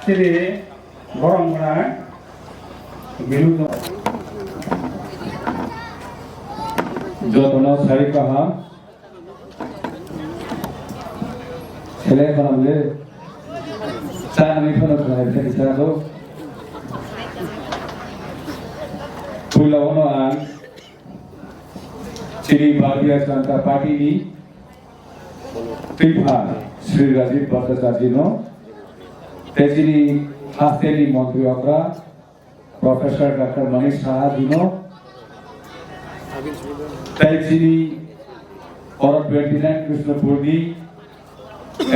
Jadi borong mana bilu যতনা সারি কাহা ছেলে বানালে চা আমি ফোন করে ফেলেছি তো পুলাওনো আন চিনি ভারতীয় জনতা পার্টি ni ত্রিভা শ্রী রাজীব ভট্টাচার্যনো তেজিনি হাসেনি মন্ত্রী অগ্রা প্রফেসর ডক্টর মনীষ সাহা দিনো তেজিনি और 29 कृष्णपुरी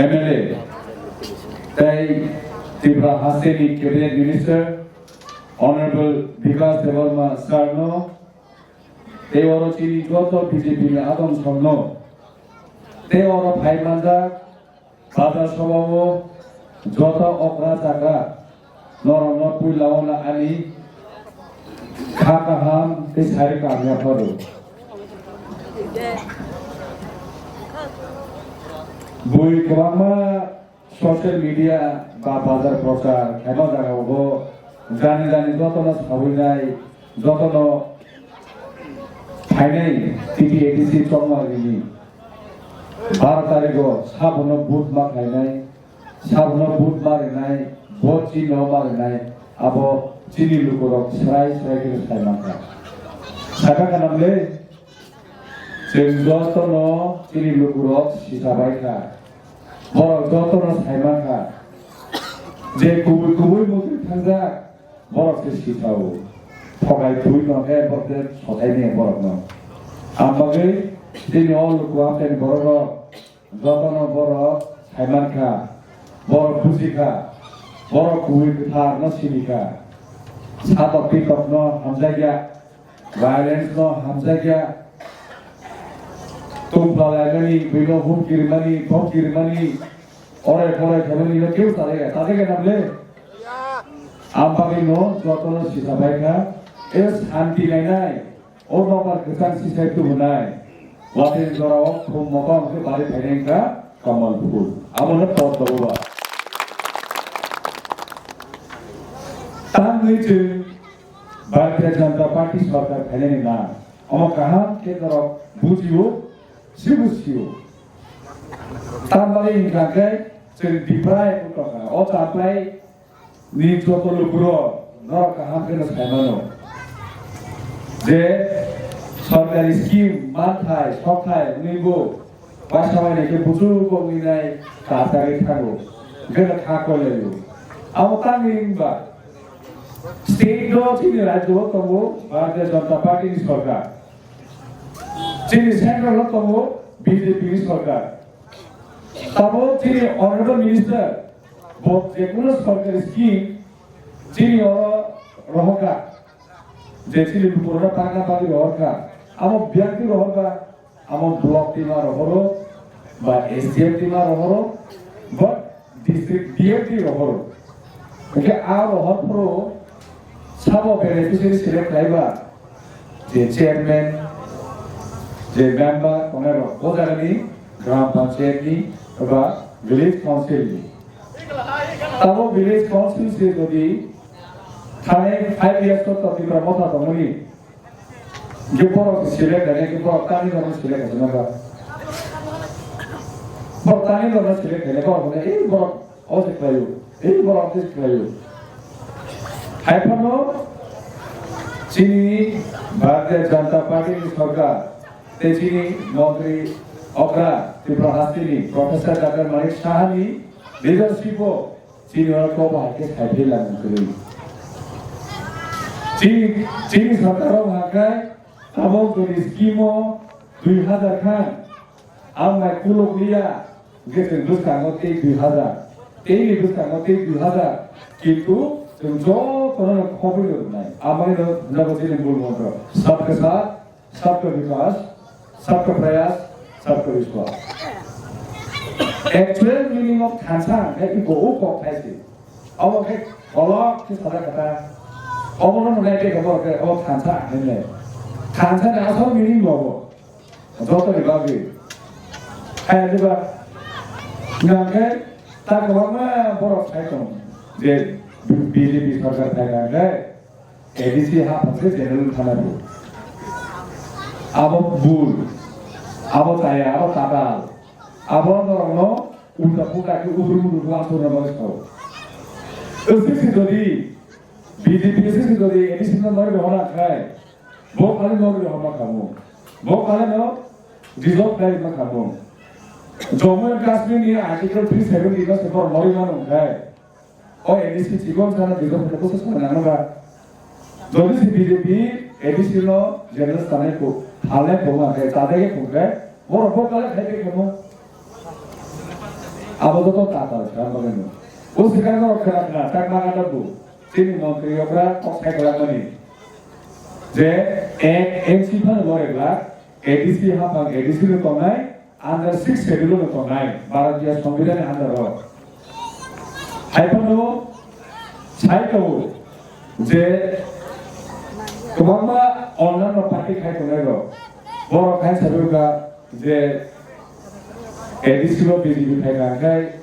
एमएलए ताई त्रिपुरा हासेनी कैबिनेट मिनिस्टर ऑनरेबल विकास देवर्मा सरनो ते और चिनी गत बीजेपी में आदम समनो ते और भाई मांजा बादा सभाओ जोता ओकरा जागा नरम पुलावना आनी खाकाहाम ते सारी कामयाब करो বই কেমন সোশ্যাল মিডিয়া বা বাজার প্রচার কেমন জায়গা হবো জানি জানি যতন সবই নাই যতন ফাইনাই টিভি এডিসি চন্দ্রমালিনী 12 তারিখ সাবন বুধ মা খাইনাই সাবন বুধ মারিনাই ভোট চিহ্ন মারিনাই আবো চিনি লুকুরক সারাই সারাই করে খাইমাখা সাকা কানামলে जों যতন চিনি লুকুরক সিসাবাইখা বড় যতন সাইমাখা যে গুবুই গুবুই মন্ত্রী থাঙ্গা বড়কে সিসাও ফগাই তুই নহে বড়কে সদাই নিয়ে বড় ন আমাকে তিনি অলুকু আপেন বড় যতন বড় সাইমাখা বড় বুঝিখা বড় গুবুই কথা ন সিনিখা সাতক পিতক ন হামজাগিয়া ভায়োলেন্স ন হামজাগিয়া तुमलायगनी बिनो हुम किरमनी भोग किरमनी और खबनी न क्यों तारेगा नामले आम्पागे नो जोतनो सिसाबाइखा ए शांति नायनाय ओ नबार गोजान सिसाय तु हुनाय वाटे जराव खुम मकम के बारे फाइनेंका कमल फुल आमने पद दबा तांगैचे भारतीय जनता पार्टी सरकार फाइनेंनि ना अम कहा के जरा बुझियो सिबुसियो तांबाले इंगागे जों दिप्राय उतका ओ ताप्लाय नि जतलुपुरो न कहा के सायमानो जे सरकारी स्कीम मानथाय सखाय निबो बासाबायने के बुजु बंगिनाय तातारि थागो गेल खाकलेयो आव तांगिंबा स्टेट द चिनि राज्य तंगो भारतीय जनता पार्टी नि सरकार चिनी सेंट्रल तंगो बीजेपी नि सरकार तबो चिनी ऑनरेबल मिनिस्टर बहुत जेकुनो सरकारी स्कीम चिनी और रहका जे चिनी पुरोना पाना पाली रहका आम व्यक्ति रहका आम ब्लॉक टीमा रहरो बा एसडीएम टीमा रहरो बट डिस्ट्रिक्ट डीएमटी रहरो ओके आ रहरो साबो बेनिफिशियरी सिलेक्ट लाइबा जे चेयरमैन जे मेंबर ओनेरो ओजारनि ग्राम पंचायत नि बा विलेज काउंसिल नि तबो विलेज काउंसिल से जदि थाने 5 इयर्स तो तिब्रा मथा दमनि गेपर सिलेक्ट गर्ने के तानि गर्न सिलेक्ट गर्नका तानि गर्न सिलेक्ट गर्ने भने ए बर अझै खायो ए बर अझै खायो हाइफनो चिनी भारतीय जनता पार्टी की सरकार तेजिनी मंत्री अग्रा त्रिपुरा हास्तिनी प्रोफेसर डॉक्टर मनीष साहानी लीडरशिप हो चीनी और को भाग्य खाई लागू करी चीनी सरकारों भाग्य तबों तो स्कीमों 2000 खान अब मैं कुलों लिया जैसे दूसरा गोते 2000 तेरी दूसरा गोते 2000 किंतु जो कोरोना कोविड नहीं हमारे नवोदित मूल मंत्र सबके साथ सबका विकास सबका प्रयास सबका विश्वास एक्चुअल मीनिंग ऑफ खांसा है कि वो को कैसे अब के अलग के सादा कथा अब ना नहीं के खबर के अब खांसा है नहीं खांसा ने असल मीनिंग लोगो जो तो निकाली है जब ना के ताकि वहाँ बड़ा फाइट যে বিজেপি সরকার থাকাকে এডিসি হাফাসে জেনারেল থানাবো আবো বুল আবো তায়া আবো তাদাল আবো নরনো উল্টা পুল্টাকে উদুর মুদুর আচরণ বসো এসেছি যদি বিজেপি এসেছি যদি এডিসি নয় হনা খায় বো খালি নগরী হমা খামো বো খালি ন রিজর্ভ প্রাইজ মা খামো জম্মু এন্ড কাশ্মীর আর্টিকেল 370 का सेपर नरिमान है और एडीसी जीवन सारा जीवन को प्रोसेस में नानोगा जोड़ी बीजेपी एडीसी नो जनरल स्थाने को हाले होगा है तादे के होगा वो रबो काले खाए के कमो अब तो ताता है बगन में उस कारण को खरा ना तक मांगा दबो तीन मंत्री ओकरा पक्ष करा मनी जे एक एमसी फन लरेला एडीसी हाफा एडीसी नो कमाई under 6 schedule of nine, Bharatiya Samvidhan under law. Hypano, Chaito, Je, Kumama, online of party Hyponego, Boro Kansaruga, Je, Edisilo BDB Hagakai,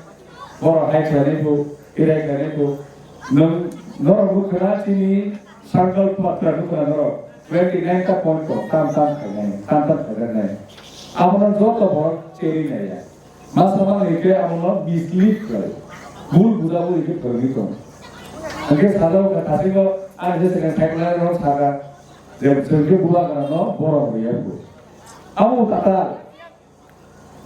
Boro Haikaneko, Irakaneko, no Rukanati, Sargal Patra Rukanaro, 29 point of Tam Kaganan. আমরা যত বড় cherry নাই মাসমান একে আমরা বিস্লিপ করে ভুল বুঝাবো একে করে কম আগে সাদাও কাটিব আর যে সেখানে থাকলে রো সাগা যে সঙ্গে বুলা করানো বড় হয়ে যাবে আমু কাটা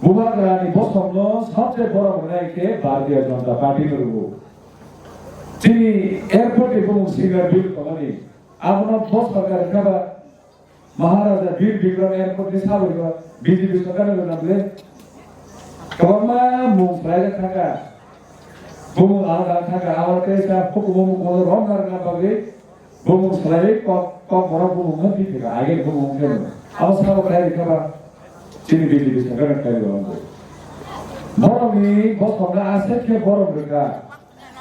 বুলা করানি বসন্ন সবচেয়ে বড় হনাইকে ভারতীয় জনতা পার্টি করব তিনি এয়ারপোর্ট এবং সিঙ্গার বিল কমানি আমরা বস সরকার খাবা महाराजा वीर विक्रम एयरपोर्ट ने साब होगा बीजेपी सरकार ने बनाते कबमा मुंबई का था बुमु आला था आवाज के साथ फुक बुमु को रोम करना पड़े बुमु सलाइ को बड़ा बुमु नहीं थी आगे बुमु के अब साब कराए दिखा चीनी बीजेपी सरकार ने कराए होंगे बड़ा भी बहुत हमने आशा किया बड़ा बड़ा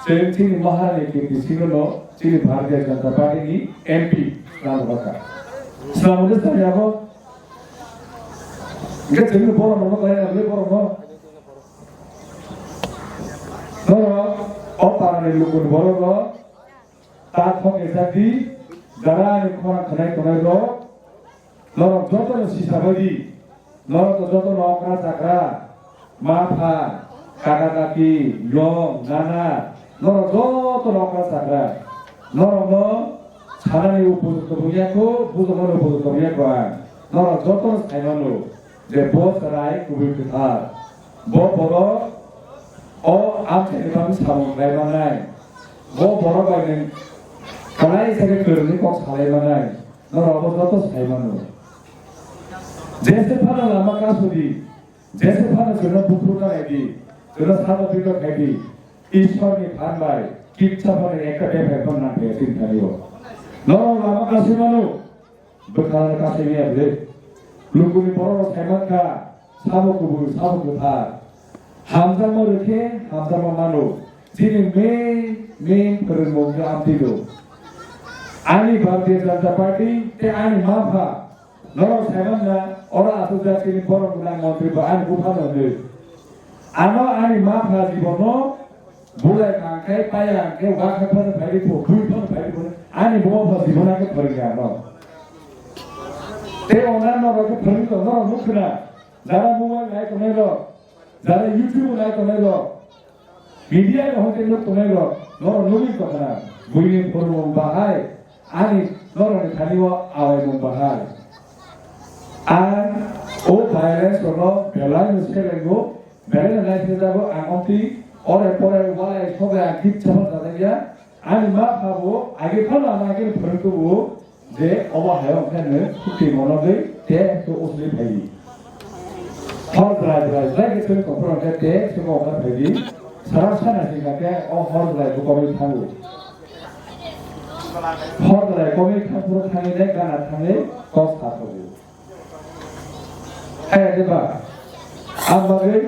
चीनी महाराजा के किसी को चीनी भारतीय जनता पार्टी की एमपी नाम रखा Selamat datang ya kok. Enggak jadi boros nomor kalian boleh boros no. Noro, otak nih lukun boros no. Tak kok jadi, darah nih korang kenai no. Noro jodoh nih sisa bagi. Noro jodoh nongkra sakra, mata, kakak kaki, yong, nana. Noro jodoh nongkra sakra. Noro no. 사람이 उपयुक्त 부족한 उपयुक्त 너라 저도 사이만로 제 보스라이 구빌 타 보보로 어 앞에 방 사람 내만나이 보보로 가는 가나이 세계 그르니 꼭 사이만나이 너라 저도 사이만로 제세파는 아마카 소리 제세파는 저는 부풀가 애비 저는 사도 빌로 애비 이천이 반말 기차번에 애까지 배번 나게 진짜요 Noro lama kasih manu, berkala kasih ni ada. Lukuni poro hemat ka, sabu kubur, sabu kuthar. Hamzah mereke, hamzah manu. Sini main perempuan amtido. Ani Bharatiya Janata Party, te ani maha. Noro hemat na, orang asal sini poro pulang menteri bahan bukan ada. Ano ani maha jibono. बोले कांके पाया के वाक पर भाई को भूल पर भाई को आनी बहुत बड़ी बना के फर गया ना ते ओना न रके फर तो न मुखना जरा मोबाइल लाइक नहीं लो जरा यूट्यूब लाइक नहीं लो मीडिया में होते लोग तो नहीं लो न लोगी को ना बुरी पर वो बाहाय आनी न रके खाली वो आवे वो बाहाय आन ओ वायलेंस रो बेलाय मुझे लगो मेरे लाइफ में जागो आंटी और परे वाले सोगे आखिर चमक जाते हैं आनी माँ खाबो आगे फला आगे फरक वो जे अवा है उनके ने छुट्टी मनाते ते तो उसने भाई हर ड्राइवर के तो कंप्यूटर के ते तो ओकर भाई सारा सारा चीज के और हर ड्राइवर को भी थांगो हर ड्राइवर को भी थांगो थांगे ने गाना थांगे कॉस्ट थांगो है देखा अब बगे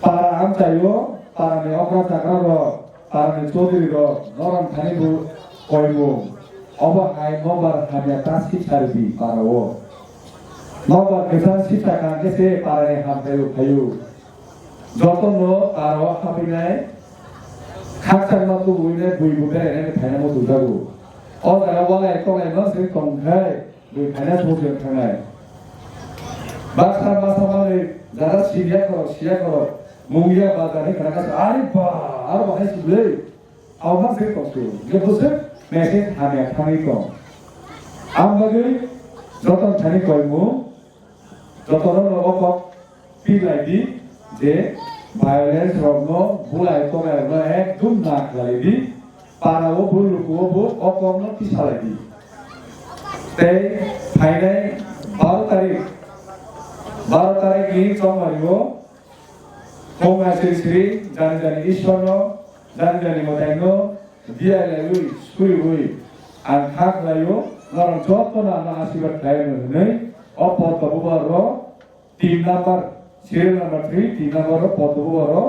para am chayo para ne okra chakra ro para ne chodiri ro noram thani bu koibo oba hai mobar hamya taski charbi para o mobar kesan sita kan ke se para ne ham tayo phayu joto no para o habinai 학생 맞고 우리는 부이부대 다이나 뭐 두다고 내가 원래 또래 너스 동해 우리 다이나 소주 강해 마사마사마를 자라 시작으로 몽이야 바다에 가서 아리바 알아봐 했을래 아마 생각했어 이게 무슨 매생 하면 하니까 암박을 저던 자리 걸고 저던 어법 비라이디 제 violence romno bulai to merno ekdum nak lagi parawo buluku okomno pisa lagi te phainai 12 tarik ini chomarigo Koma Sri Jani Ishwarno Jani Motengo dia lalu skui an hak layu orang jopo na asibat layu nei opo to bubaro team number serial number 3 team number opo to bubaro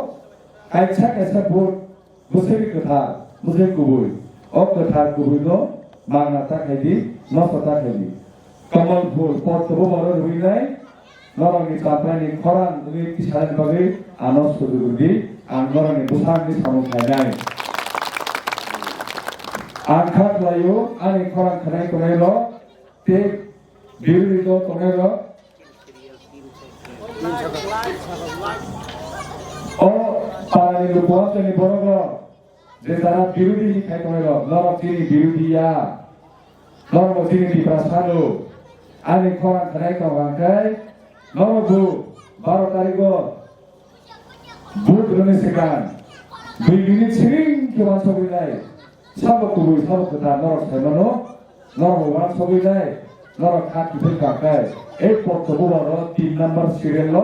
kaisa bur musik kata musik kubui kata kubui no manata khedi no sota khedi kamal bur opo to bubaro ruinai Norang kapani koran ini kisaran bagi anos sududi anggoran itu sangat sama kaya. Angkat layu ani koran kenai konelo te biru itu konelo. Para ini buat ini borong Jentara biru di kai konelo norang sini biru dia norang sini di prasado ani koran kenai kongai Nobu, 12 tarik Bud Renesekan, 2 unit sering kewan sobilai, sabuk kubui sabuk kita norok semano, norok wan sobilai, norok hati berkakai, ekor kuburo team number serial lo,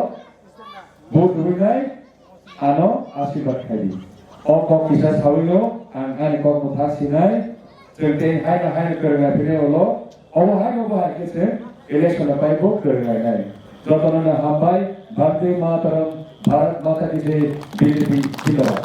Bud Renesekan, ano asibat kali, okok kisah sawino, angani kok mutasinai, certain hai kerengai pine lo, hai kese, election apa ibu kerengai. Jotonan hambai, Bhakti Mataram, Bharat Mata Ki Jai, BJP Zindabad.